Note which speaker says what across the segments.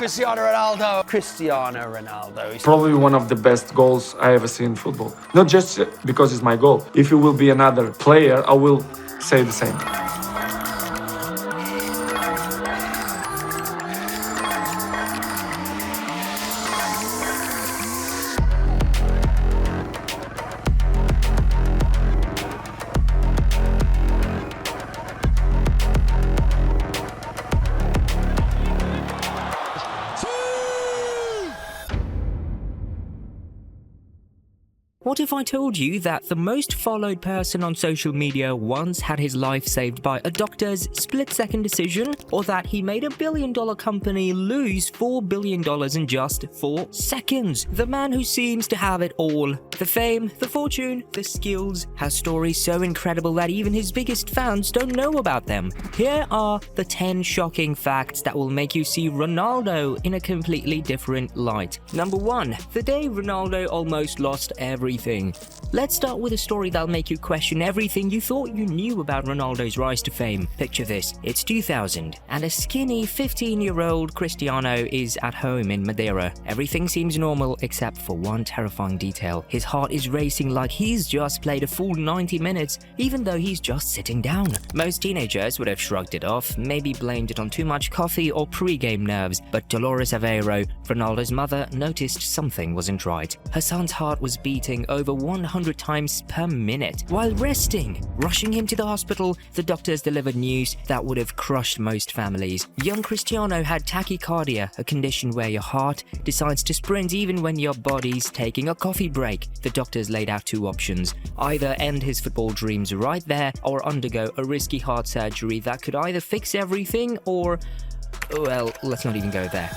Speaker 1: Cristiano Ronaldo. Cristiano Ronaldo.
Speaker 2: Probably one of the best goals I ever seen in football. Not just because it's my goal. If it will be another player, I will say the same.
Speaker 3: What if I told you that the most followed person on social media once had his life saved by a doctor's split-second decision, or that he made $1 billion company lose $4 billion in just 4 seconds? The man who seems to have it all, the fame, the fortune, the skills, has stories so incredible that even his biggest fans don't know about them. Here are the 10 shocking facts that will make you see Ronaldo in a completely different light. Number 1. The day Ronaldo almost lost everything. Let's start with a story that'll make you question everything you thought you knew about Ronaldo's rise to fame. Picture this, it's 2000, and a skinny 15-year-old Cristiano is at home in Madeira. Everything seems normal except for one terrifying detail. His heart is racing like he's just played a full 90 minutes, even though he's just sitting down. Most teenagers would have shrugged it off, maybe blamed it on too much coffee or pre-game nerves, but Dolores Aveiro, Ronaldo's mother, noticed something wasn't right. Her son's heart was beating over 100 times per minute while resting. Rushing him to the hospital, the doctors delivered news that would have crushed most families. Young Cristiano had tachycardia, a condition where your heart decides to sprint even when your body's taking a coffee break. The doctors laid out 2 options: either end his football dreams right there, or undergo a risky heart surgery that could either fix everything or, well, let's not even go there.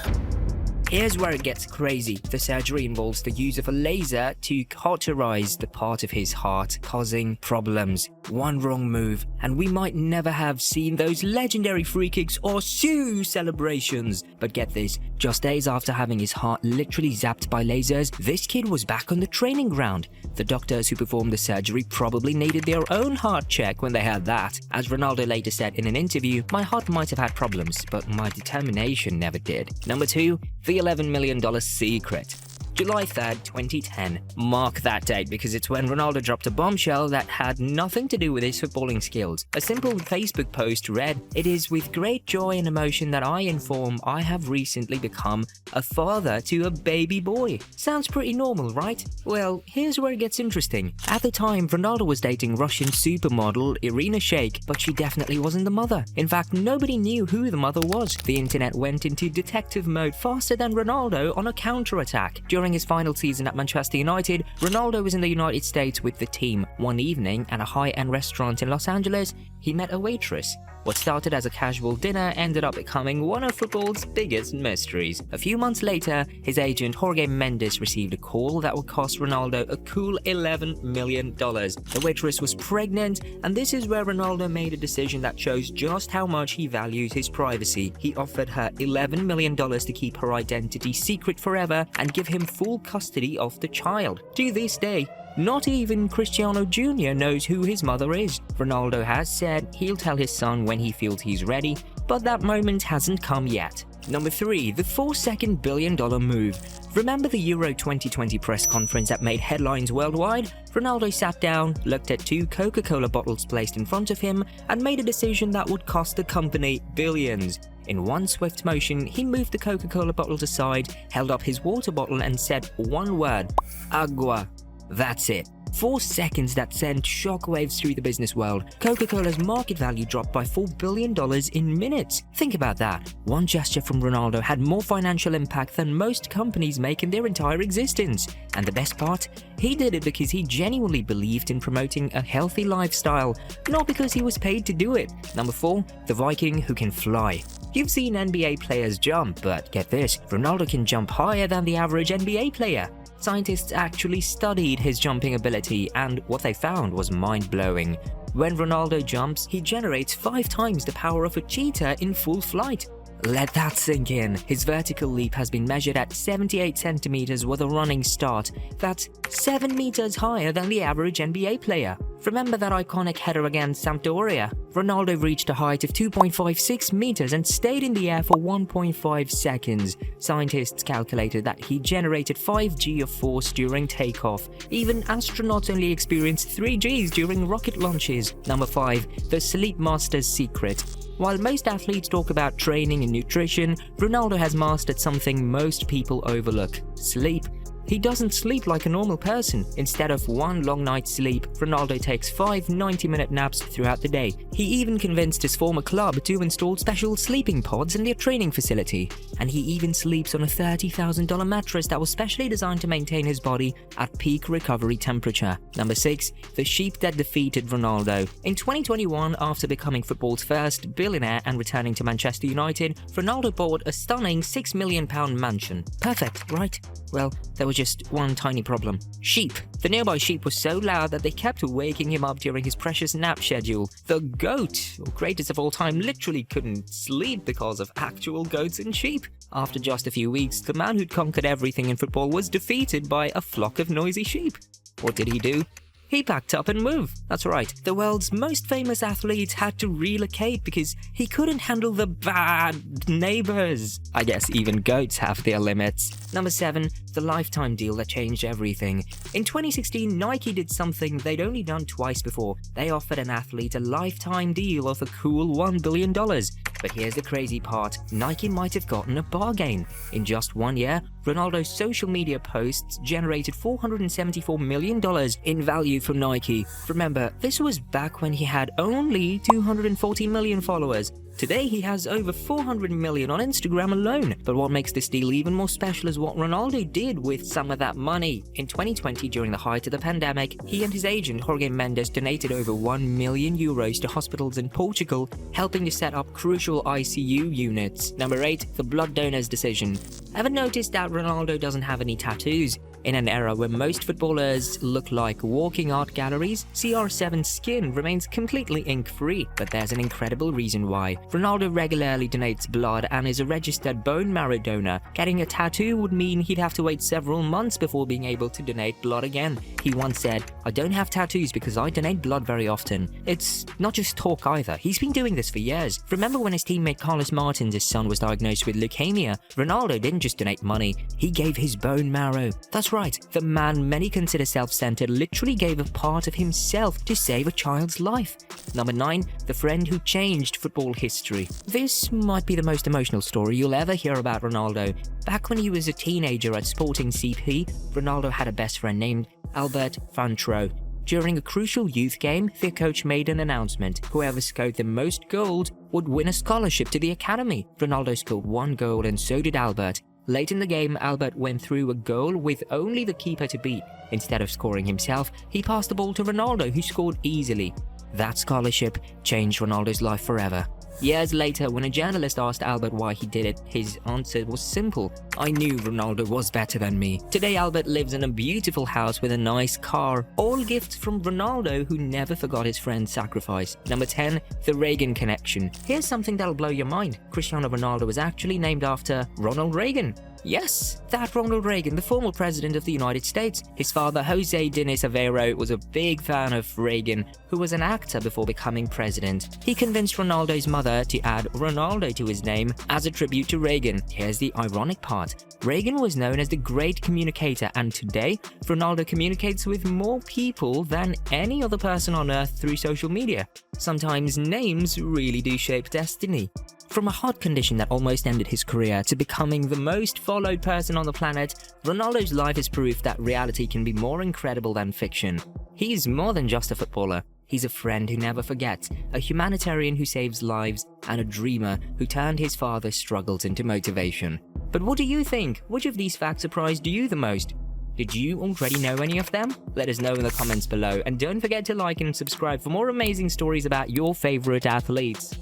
Speaker 3: Here's where it gets crazy. The surgery involves the use of a laser to cauterize the part of his heart, causing problems. One wrong move, and we might never have seen those legendary free kicks or Sue celebrations. But get this, just days after having his heart literally zapped by lasers, this kid was back on the training ground. The doctors who performed the surgery probably needed their own heart check when they heard that. As Ronaldo later said in an interview, "My heart might have had problems, but my determination never did." Number 2, the $11 million secret. July 3rd, 2010. Mark that date because it's when Ronaldo dropped a bombshell that had nothing to do with his footballing skills. A simple Facebook post read, "It is with great joy and emotion that I inform I have recently become a father to a baby boy." Sounds pretty normal, right? Well, here's where it gets interesting. At the time, Ronaldo was dating Russian supermodel Irina Shayk, but she definitely wasn't the mother. In fact, nobody knew who the mother was. The internet went into detective mode faster than Ronaldo on a counter-attack. During his final season at Manchester United, Ronaldo was in the United States with the team. One evening, at a high-end restaurant in Los Angeles, he met a waitress. What started as a casual dinner ended up becoming one of football's biggest mysteries. A few months later, his agent Jorge Mendes received a call that would cost Ronaldo a cool $11 million. The waitress was pregnant, and this is where Ronaldo made a decision that shows just how much he values his privacy. He offered her $11 million to keep her identity secret forever and give him full custody of the child. To this day, not even Cristiano Jr. knows who his mother is. Ronaldo has said he'll tell his son when he feels he's ready, but that moment hasn't come yet. Number 3, the 4-second billion-dollar move. Remember the Euro 2020 press conference that made headlines worldwide? Ronaldo sat down, looked at 2 Coca-Cola bottles placed in front of him, and made a decision that would cost the company billions. In one swift motion, he moved the Coca-Cola bottles aside, held up his water bottle and said one word: agua. That's it. 4 seconds that sent shockwaves through the business world. Coca-Cola's market value dropped by $4 billion in minutes. Think about that. One gesture from Ronaldo had more financial impact than most companies make in their entire existence. And the best part? He did it because he genuinely believed in promoting a healthy lifestyle, not because he was paid to do it. Number 4, the Viking who can fly. You've seen NBA players jump, but get this, Ronaldo can jump higher than the average NBA player. Scientists actually studied his jumping ability, and what they found was mind-blowing. When Ronaldo jumps, he generates 5 times the power of a cheetah in full flight. Let that sink in. His vertical leap has been measured at 78 centimeters with a running start. That's 7 meters higher than the average NBA player. Remember that iconic header against Sampdoria? Ronaldo reached a height of 2.56 meters and stayed in the air for 1.5 seconds. Scientists calculated that he generated 5 G of force during takeoff. Even astronauts only experience 3 Gs during rocket launches. Number 5. The Sleep Master's Secret. While most athletes talk about training and nutrition, Ronaldo has mastered something most people overlook: sleep. He doesn't sleep like a normal person. Instead of one long night's sleep, Ronaldo takes 5 90-minute naps throughout the day. He even convinced his former club to install special sleeping pods in their training facility. And he even sleeps on a $30,000 mattress that was specially designed to maintain his body at peak recovery temperature. Number 6. The sheep that defeated Ronaldo. In 2021, after becoming football's first billionaire and returning to Manchester United, Ronaldo bought a stunning £6 million mansion. Perfect, right? Well, there was just one tiny problem. Sheep. The nearby sheep was so loud that they kept waking him up during his precious nap schedule. The GOAT, or greatest of all time, literally couldn't sleep because of actual goats and sheep. After just a few weeks, the man who'd conquered everything in football was defeated by a flock of noisy sheep. What did he do? He packed up and moved. That's right, the world's most famous athlete had to relocate because he couldn't handle the bad neighbors. I guess even goats have their limits. Number 7. The lifetime deal that changed everything. In 2016, Nike did something they'd only done twice before. They offered an athlete a lifetime deal of a cool $1 billion. But here's the crazy part, Nike might have gotten a bargain. In just 1 year, Ronaldo's social media posts generated $474 million in value from Nike. Remember, this was back when he had only 240 million followers. Today he has over 400 million on Instagram alone. But what makes this deal even more special is what Ronaldo did with some of that money. In 2020, during the height of the pandemic, he and his agent Jorge Mendes donated over 1 million euros to hospitals in Portugal, helping to set up crucial ICU units. Number 8. The blood donor's decision. Ever noticed that Ronaldo doesn't have any tattoos? In an era where most footballers look like walking art galleries, CR7's skin remains completely ink-free. But there's an incredible reason why. Ronaldo regularly donates blood and is a registered bone marrow donor. Getting a tattoo would mean he'd have to wait several months before being able to donate blood again. He once said, "I don't have tattoos because I donate blood very often." It's not just talk either. He's been doing this for years. Remember when his teammate Carlos Martins' son was diagnosed with leukemia? Ronaldo didn't just donate money, he gave his bone marrow. That's right, the man many consider self-centered literally gave a part of himself to save a child's life. Number 9. The friend who changed football history. This might be the most emotional story you'll ever hear about Ronaldo. Back when he was a teenager at Sporting CP, Ronaldo had a best friend named Albert Fantro. During a crucial youth game, their coach made an announcement. Whoever scored the most goals would win a scholarship to the academy. Ronaldo scored 1 goal and so did Albert. Late in the game, Albert went through a goal with only the keeper to beat. Instead of scoring himself, he passed the ball to Ronaldo, who scored easily. That scholarship changed Ronaldo's life forever. Years later, when a journalist asked Albert why he did it, his answer was simple: "I knew Ronaldo was better than me." Today, Albert lives in a beautiful house with a nice car, all gifts from Ronaldo, who never forgot his friend's sacrifice. Number 10. The Reagan connection. Here's something that'll blow your mind. Cristiano Ronaldo was actually named after Ronald Reagan. Yes, that Ronald Reagan, the former president of the United States. His father, Jose Diniz Aveiro, was a big fan of Reagan, who was an actor before becoming president. He convinced Ronaldo's mother to add Ronaldo to his name as a tribute to Reagan. Here's the ironic part. Reagan was known as the great communicator, and today, Ronaldo communicates with more people than any other person on earth through social media. Sometimes names really do shape destiny. From a heart condition that almost ended his career to becoming the most followed person on the planet, Ronaldo's life is proof that reality can be more incredible than fiction. He's more than just a footballer. He's a friend who never forgets, a humanitarian who saves lives, and a dreamer who turned his father's struggles into motivation. But what do you think? Which of these facts surprised you the most? Did you already know any of them? Let us know in the comments below, and don't forget to like and subscribe for more amazing stories about your favorite athletes.